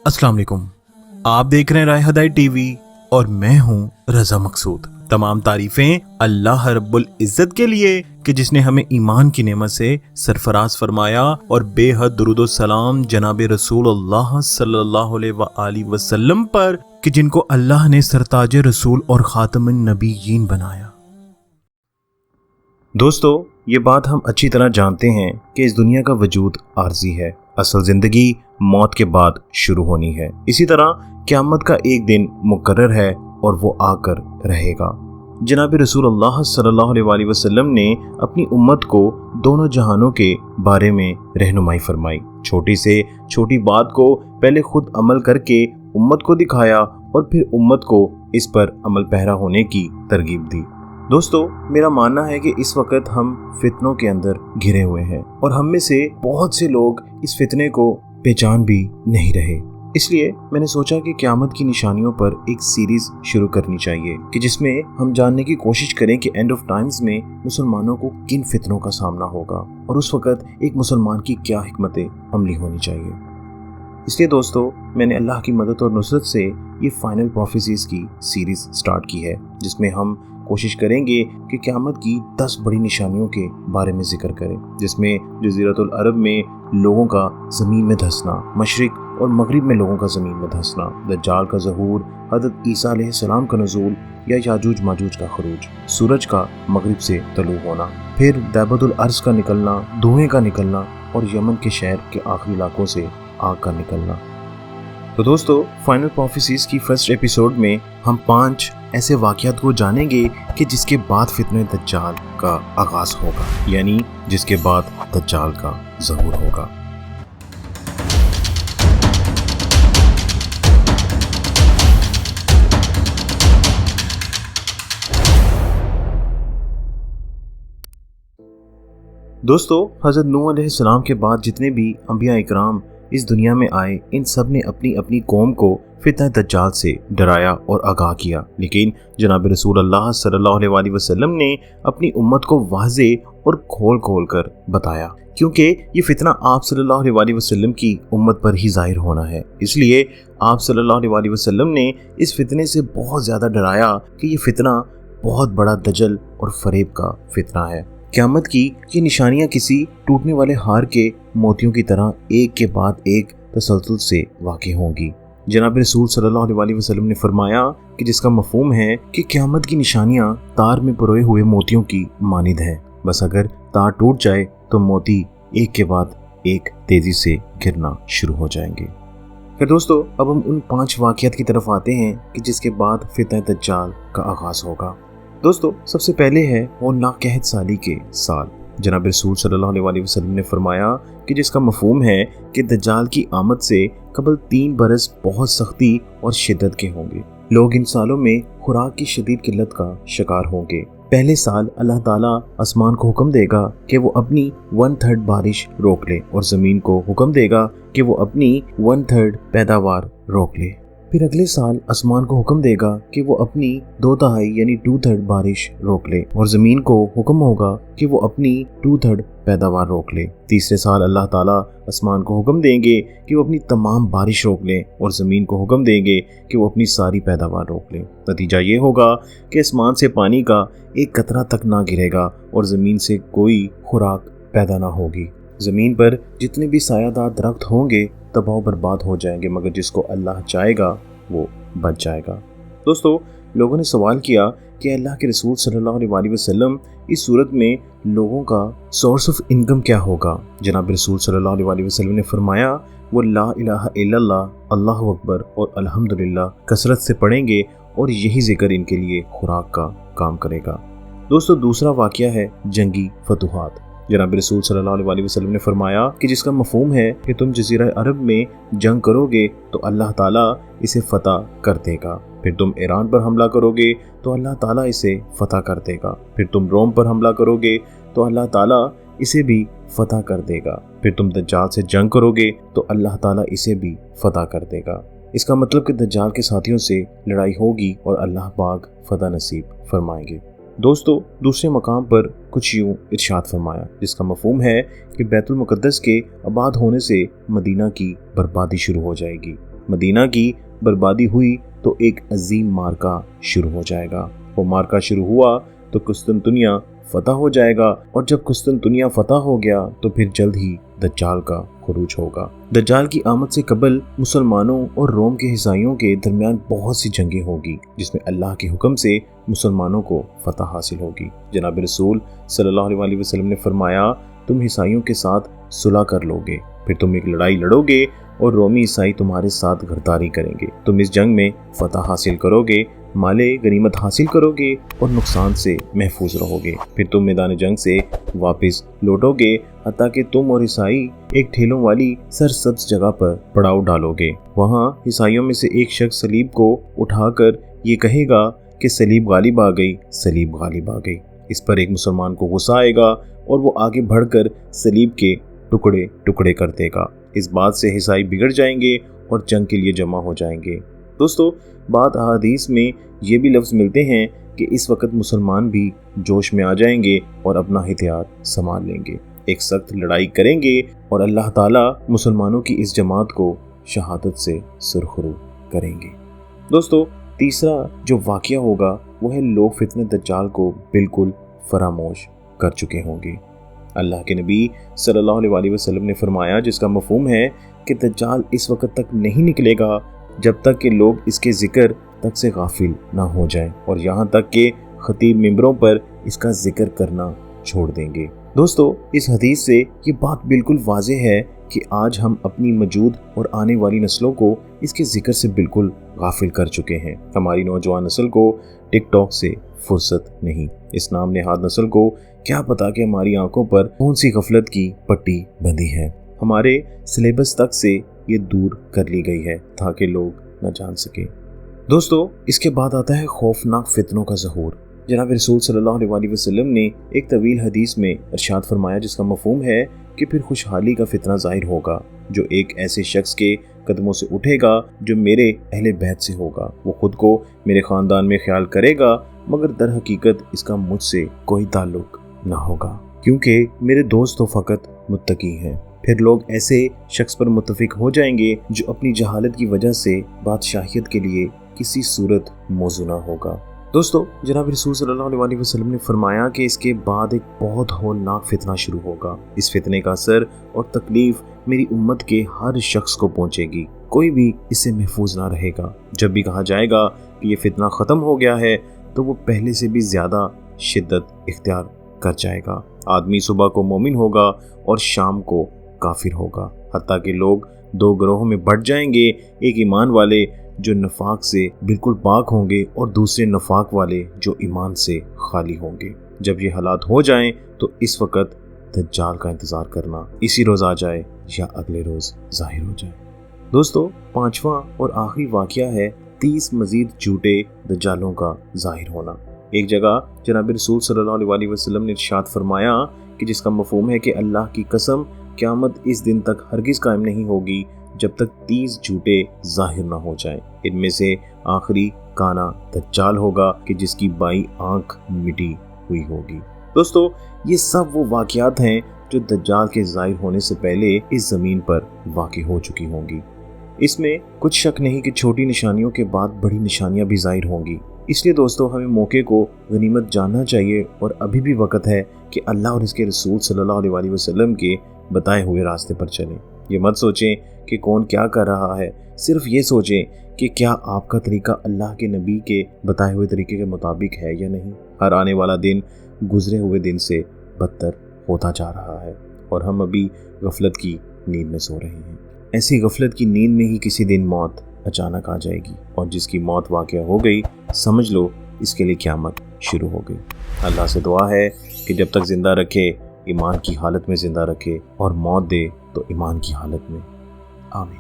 अस्सलाम वालेकुम। आप देख रहे हैं राय हदायत टीवी और मैं हूं रजा मकसूद। तमाम तारीफें अल्लाह रब्बुल इज्जत के लिए कि जिसने हमें ईमान की नेमत से सरफराज फरमाया और बेहद दुरूद सलाम जनाब रसूलुल्लाह सल्लल्लाहु अलैहि वसल्लम पर कि जिनको अल्लाह ने सरताज रसूल और खातमुन नबीयीन बनाया। दोस्तों, ये बात हम अच्छी तरह जानते हैं कि इस दुनिया का वजूद आर्जी है। असल जिंदगी मौत के बाद शुरू होनी है। इसी तरह क़यामत का एक दिन मुकर्रर है और वो आकर रहेगा। जनाब रसूलुल्लाह सल्लल्लाहु अलैहि वसल्लम ने अपनी उम्मत को दोनों जहानों के बारे में रहनुमाई फरमाई। छोटी से छोटी बात को पहले खुद अमल करके उम्मत को दिखाया और फिर उम्मत को इस पर अमल पैरा होने की तरगीब दी। दोस्तों, मेरा मानना है कि इस वक्त हम फितनों के अंदर घिरे हुए हैं और हम में से बहुत से लोग इस फितने को पहचान भी नहीं रहे। इसलिए मैंने सोचा कि क़यामत की निशानियों पर एक सीरीज शुरू करनी चाहिए कि जिसमें हम जानने की कोशिश करें कि एंड ऑफ टाइम्स में मुसलमानों को किन फितनों का सामना होगा और उस वक्त एक मुसलमान की क्या हिकमतें अमली होनी चाहिए। इसलिए दोस्तों, मैंने अल्लाह की मदद और नुसरत से ये फाइनल प्रोफेसीज की सीरीज स्टार्ट की है, जिसमें हम कोशिश करेंगे कि क़यामत की 10 बड़ी निशानियों के बारे में जिक्र करें, जिसमें जज़ीरतुल अरब में लोगों का ज़मीन में धंसना, मशरिक और मगरिब में लोगों का ज़मीन में धंसना, दज्जाल का ज़हूर, हज़रत ईसा अलैहिस्सलाम का नज़ूल या याजूज माजूज का खरूज, सूरज का मगरिब से तलू होना, फिर दैबतुल अर्ज़ का निकलना, धुएँ का निकलना और यमन के शहर के आखिरी इलाकों से आग का निकलना। तो दोस्तों, फाइनल प्रोफेसीज की फर्स्ट एपिसोड में हम 5 ऐसे वाक़यात को जानेंगे कि जिसके बाद फितने दज्जाल का आगाज़ होगा, यानी जिसके बाद दज्जाल का ज़हूर होगा। दोस्तों, हज़रत नूह अलैहिस्सलाम के बाद जितने भी अंबिया इकराम इस दुनिया में आए, इन सब ने अपनी अपनी कौम को फितना दज्जाल से डराया और आगाह किया, लेकिन जनाब रसूलुल्लाह सल्लल्लाहु अलैहि वसल्लम ने अपनी उम्मत को वाज़े और खोल खोल कर बताया, क्योंकि ये फितना आप सल्लल्लाहु अलैहि वसल्लम की उम्मत पर ही ज़ाहिर होना है। इसलिए आप सल्लल्लाहु अलैहि वसल्लम ने इस फितने से बहुत ज़्यादा डराया कि ये फितना बहुत बड़ा दजल और फरेब का फितना है। क़यामत की ये निशानियाँ किसी टूटने वाले हार के मोतियों की तरह एक के बाद एक तसलसल से वाक़ई होंगी। जनाब रसूल सल्लल्लाहु अलैहि वसल्लम ने फरमाया कि जिसका मफ़हूम है कि क़यामत की निशानियाँ तार में पिरोए हुए मोतियों की मानिंद हैं। बस अगर तार टूट जाए तो मोती एक के बाद एक तेज़ी से गिरना शुरू हो जाएंगे। फिर दोस्तों, अब हम उन 5 वाक़यात की तरफ आते हैं कि जिसके बाद फितने दज्जाल का आगाज़ होगा। दोस्तों, सबसे पहले है वो नाक़हत साली के साल। जनाब रसूल सल्लल्लाहु अलैहि वसल्लम ने फरमाया कि जिसका मफ़हूम है कि दज्जाल की आमद से कबल 3 बरस बहुत सख्ती और शिद्दत के होंगे। लोग इन सालों में खुराक की शदीद किल्लत का शिकार होंगे। पहले साल अल्लाह ताला आसमान को हुक्म देगा कि वो अपनी 1/3 बारिश रोक ले और ज़मीन को हुक्म देगा कि वो अपनी 1/3 पैदावार रोक ले। फिर अगले साल आसमान को हुक्म देगा कि वो अपनी 2/3 यानी 2/3 बारिश रोक ले और ज़मीन को हुक्म होगा कि वो अपनी 2/3 पैदावार रोक ले। तीसरे साल अल्लाह ताला आसमान को हुक्म देंगे कि वो अपनी तमाम बारिश रोक ले और ज़मीन को हुक्म देंगे कि वो अपनी सारी पैदावार रोक ले। नतीजा ये होगा कि आसमान से पानी का एक कतरा तक ना गिरेगा और ज़मीन से कोई खुराक पैदा ना होगी। ज़मीन पर जितने भी सायादार दरख्त होंगे तबाह बर्बाद हो जाएंगे, मगर जिसको अल्लाह चाहेगा वो बच जाएगा। दोस्तों, लोगों ने सवाल किया कि अल्लाह के रसूल सल्लल्लाहु अलैहि वसल्लम, इस सूरत में लोगों का सोर्स ऑफ इनकम क्या होगा? जनाब रसूल सल्लल्लाहु अलैहि वसल्लम ने फरमाया वो ला इलाहा इल्लल्लाह, अल्लाहु अकबर और अल्हम्दुलिल्लाह कसरत से पढ़ेंगे और यही जिक्र इनके लिए खुराक का काम करेगा। दोस्तों, दूसरा वाक़या है जंगी फतूहात। जनाब रसूल सल्लल्लाहु अलैहि वसल्लम ने फरमाया कि जिसका मफ़हूम है कि तुम जज़ीरा अरब में जंग करोगे तो अल्लाह ताला इसे फ़तह कर देगा। फिर तुम ईरान पर हमला करोगे तो अल्लाह ताला इसे फ़तह कर देगा। फिर तुम रोम पर हमला करोगे तो अल्लाह ताला इसे भी फ़तह कर देगा। फिर तुम दज्जाल से जंग करोगे तो अल्लाह ताला इसे भी फ़तह कर देगा। इसका मतलब कि दज्जाल के साथियों से लड़ाई होगी और अल्लाह पाक फ़तह नसीब फरमाएंगे। दोस्तों, दूसरे मकाम पर कुछ यूँ इरशाद फरमाया, जिसका मफ़हूम है कि बैतुल मुक़द्दस के आबाद होने से मदीना की बर्बादी शुरू हो जाएगी। मदीना की बर्बादी हुई तो एक अजीम मार्का शुरू हो जाएगा। वो मार्का शुरू हुआ तो कुस्तुनतुनिया फतह हो जाएगा, और जब कुस्तुनतुनिया फतह हो गया तो फिर जल्द ही दज्जाल का खुरूज होगा। दज्जाल की आमद से कबल मुसलमानों और रोम के ईसाइयों के दरमियान बहुत सी जंगें होगी, जिसमें अल्लाह के हुक्म से मुसलमानों को फतह हासिल होगी। जनाब रसूल सल्लल्लाहु अलैहि वसल्लम ने फरमाया, तुम ईसाइयों के साथ सुलह कर लोगे, फिर तुम एक लड़ाई लड़ोगे और रोमी ईसाई तुम्हारे साथ गद्दारी करेंगे। तुम इस जंग में फतह हासिल करोगे, माले गनीमत हासिल करोगे और नुकसान से महफूज रहोगे। फिर तुम मैदान जंग से वापस लौटोगे, हत्ता कि तुम और ईसाई एक ठेलों वाली सरसब्ज जगह पर पड़ाव डालोगे। वहाँ ईसाइयों में से एक शख्स सलीब को उठाकर ये कहेगा कि सलीब गालिब आ गई, सलीब गालिब आ गई। इस पर एक मुसलमान को गुस्सा आएगा और वो आगे बढ़कर सलीब के टुकड़े टुकड़े कर देगा। इस बात से ईसाई बिगड़ जाएंगे और जंग के लिए जमा हो जाएंगे। दोस्तों, बाद अहादीस में ये भी लफ्ज़ मिलते हैं कि इस वक्त मुसलमान भी जोश में आ जाएंगे और अपना हथियार संभाल लेंगे, एक सख्त लड़ाई करेंगे और अल्लाह ताला मुसलमानों की इस जमात को शहादत से सुरखरू करेंगे। दोस्तों, तीसरा जो वाक़या होगा वो है लोग फितने दज्जाल को बिल्कुल फरामोश कर चुके होंगे। अल्लाह के नबी सल्लल्लाहु अलैहि वसल्लम ने फरमाया, जिसका मफहूम है कि दज्जाल इस वक्त तक नहीं निकलेगा जब तक कि लोग इसके जिक्र तक से गाफिल ना हो जाएं, और यहाँ तक कि खतीब मिंबरों पर इसका जिक्र करना छोड़ देंगे। दोस्तों, इस हदीस से ये बात बिल्कुल वाज़ेह है कि आज हम अपनी मौजूद और आने वाली नस्लों को इसके जिक्र से बिल्कुल गाफिल कर चुके हैं। हमारी नौजवान नस्ल को टिकटॉक से फुर्सत नहीं। इस नाम नेहाद नस्ल को क्या पता कि हमारी आंखों पर कौन सी गफलत की पट्टी बंधी है। हमारे सिलेबस तक से ये दूर कर ली गई है ताकि लोग न जान सके। दोस्तों, इसके बाद आता है खौफनाक फितनों का ज़हूर। जनाब रसूल सल्लल्लाहु अलैहि वसल्लम ने एक तवील हदीस में इरशाद फरमाया, जिसका मफहूम है कि फिर खुशहाली का फितना ज़ाहिर होगा जो एक ऐसे शख्स के कदमों से उठेगा जो मेरे अहले बैत से होगा। वो खुद को मेरे ख़ानदान में ख्याल करेगा, मगर दर हकीकत इसका मुझसे कोई ताल्लुक ना होगा, क्योंकि मेरे दोस्त तो फ़कत मुत्तकी हैं। फिर लोग ऐसे शख्स पर मुत्तफिक हो जाएंगे जो अपनी जहालत की वजह से बादशाहियत के लिए किसी सूरत मौजू ना होगा। दोस्तों, जनाब रसूल सल्लल्लाहु अलैहि वसल्लम ने फरमाया कि इसके बाद एक बहुत होलनाक फितना शुरू होगा। इस फितने का असर और तकलीफ मेरी उम्मत के हर शख्स को पहुंचेगी, कोई भी इससे महफूज ना रहेगा। जब भी कहा जाएगा कि ये फितना ख़त्म हो गया है तो वो पहले से भी ज़्यादा शिद्दत इख्तियार कर जाएगा। आदमी सुबह को मोमिन होगा और शाम को काफिर होगा, हत्ता कि लोग दो ग्रोहों में बढ़ जाएंगे, एक ईमान वाले जो नफाक से बिल्कुल पाक होंगे और दूसरे नफाक वाले जो ईमान से खाली होंगे। जब ये हालात हो जाएं तो इस वक्त दज्जाल का इंतज़ार करना इसी रोज़ आ जाए या अगले रोज़ ज़ाहिर हो जाए। दोस्तों, पांचवा और आखिरी वाक़या है 30 मज़ीद झूठे दज्जालों का ज़ाहिर होना। एक जगह जनाब रसूल सल्लल्लाहु अलैहि वसल्लम ने इरशाद फरमाया कि जिसका मफहूम है कि अल्लाह की कसम, क़यामत इस दिन तक हरगिज़ कायम नहीं होगी जब तक 30 झूठे ज़ाहिर ना हो जाएं। इनमें से आखिरी काना दज्जाल होगा कि जिसकी बाईं आंख मिटी हुई होगी। दोस्तों, ये सब वो वाक़यात हैं जो दज्जाल के ज़ाहिर होने से पहले इस ज़मीन पर वाक़ई हो चुकी होंगी। इसमें कुछ शक नहीं कि छोटी निशानियों के बाद बड़ी निशानियां भी ज़ाहिर होंगी। इसलिए दोस्तों, हमें मौके को गनीमत जानना चाहिए और अभी भी वक्त है कि अल्लाह और इसके रसूल सल्लल्लाहु अलैहि वसल्लम के बताए हुए रास्ते पर चलें। ये मत सोचें कि कौन क्या कर रहा है, सिर्फ ये सोचें कि क्या आपका तरीका अल्लाह के नबी के बताए हुए तरीके के मुताबिक है या नहीं। हर आने वाला दिन गुजरे हुए दिन से बदतर होता जा रहा है और हम अभी गफलत की नींद में सो रहे हैं। ऐसी गफलत की नींद में ही किसी दिन मौत अचानक आ जाएगी और जिसकी मौत वाक़या हो गई, समझ लो इसके लिए क़यामत शुरू हो गई। अल्लाह से दुआ है कि जब तक ज़िंदा रखे ईमान की हालत में ज़िंदा रखे और मौत दे तो ईमान की हालत में। आमीन।